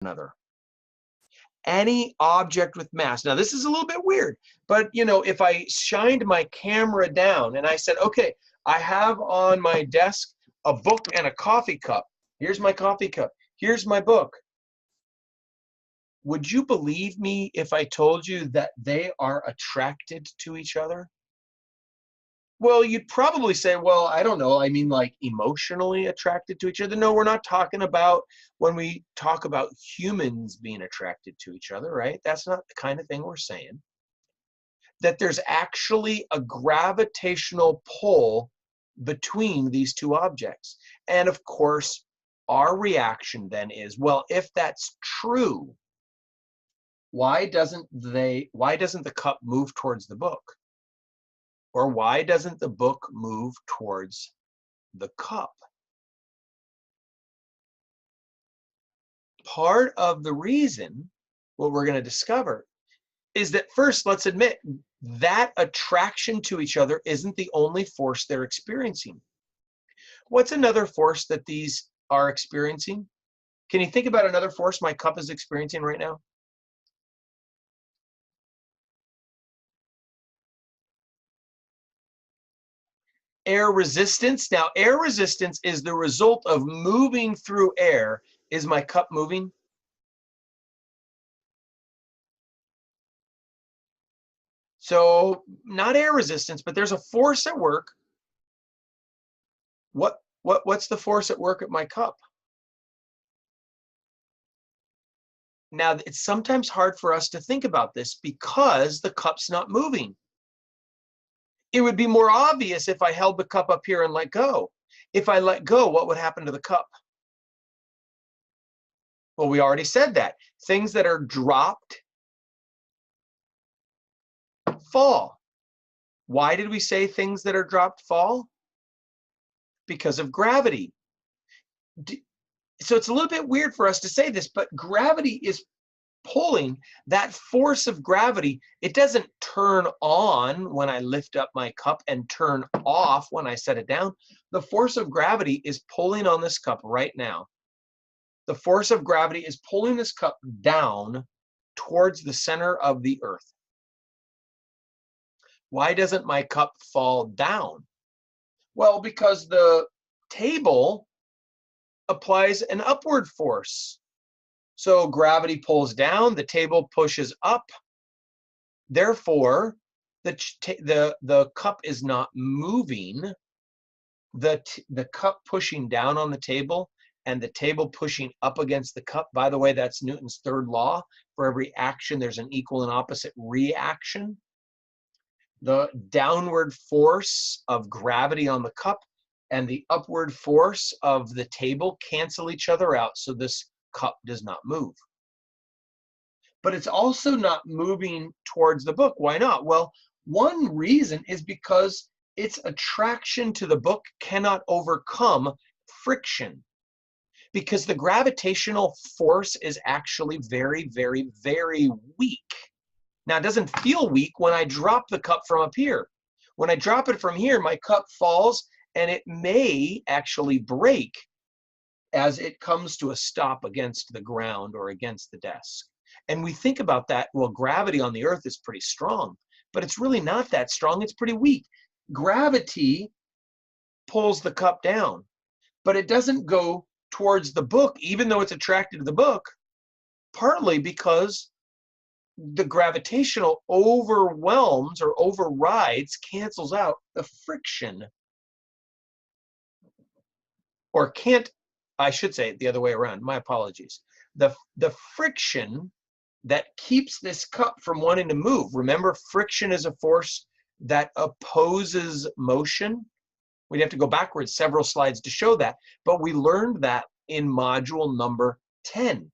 another. Any object with mass. Now, this is a little bit weird, but if I shined my camera down and I said, okay, I have on my desk a book and a coffee cup. Here's my coffee cup. Here's my book. Would you believe me if I told you that they are attracted to each other? Well, you'd probably say, well, I don't know. I mean, like emotionally attracted to each other. No, we're not talking about when we talk about humans being attracted to each other, right? That's not the kind of thing we're saying. That there's actually a gravitational pull between these two objects. And of course, our reaction then is, well, if that's true, why doesn't the cup move towards the book? Or why doesn't the book move towards the cup? Part of the reason, what we're going to discover, is that first, let's admit, that attraction to each other isn't the only force they're experiencing. What's another force that these are experiencing? Can you think about another force my cup is experiencing right now? Air resistance. Now, air resistance is the result of moving through air. Is my cup moving? So, not air resistance, but there's a force at work. What's the force at work at my cup? Now, it's sometimes hard for us to think about this because the cup's not moving. It would be more obvious if I held the cup up here and let go. If I let go, what would happen to the cup? Well, we already said that. Things that are dropped fall. Why did we say things that are dropped fall? Because of gravity. So it's a little bit weird for us to say this, but gravity is pulling. That force of gravity, it doesn't turn on when I lift up my cup and turn off when I set it down. The force of gravity is pulling on this cup right now. The force of gravity is pulling this cup down towards the center of the earth. Why doesn't my cup fall down? Well, because the table applies an upward force. So gravity pulls down, the table pushes up. Therefore, the cup is not moving. The cup pushing down on the table and the table pushing up against the cup. By the way, that's Newton's third law. For every action, there's an equal and opposite reaction. The downward force of gravity on the cup and the upward force of the table cancel each other out, so this cup does not move. But it's also not moving towards the book. Why not? Well, one reason is because its attraction to the book cannot overcome friction, because the gravitational force is actually very, very, very weak. Now, it doesn't feel weak when I drop the cup from up here. When I drop it from here, my cup falls, and it may actually break as it comes to a stop against the ground or against the desk. And we think about that, well, gravity on the earth is pretty strong, but it's really not that strong. It's pretty weak. Gravity pulls the cup down, but it doesn't go towards the book, even though it's attracted to the book, partly because the gravitational overwhelms or overrides, cancels out the friction. Or can't, I should say it the other way around, my apologies. The friction that keeps this cup from wanting to move. Remember, friction is a force that opposes motion. We'd have to go backwards several slides to show that, but we learned that in module number 10.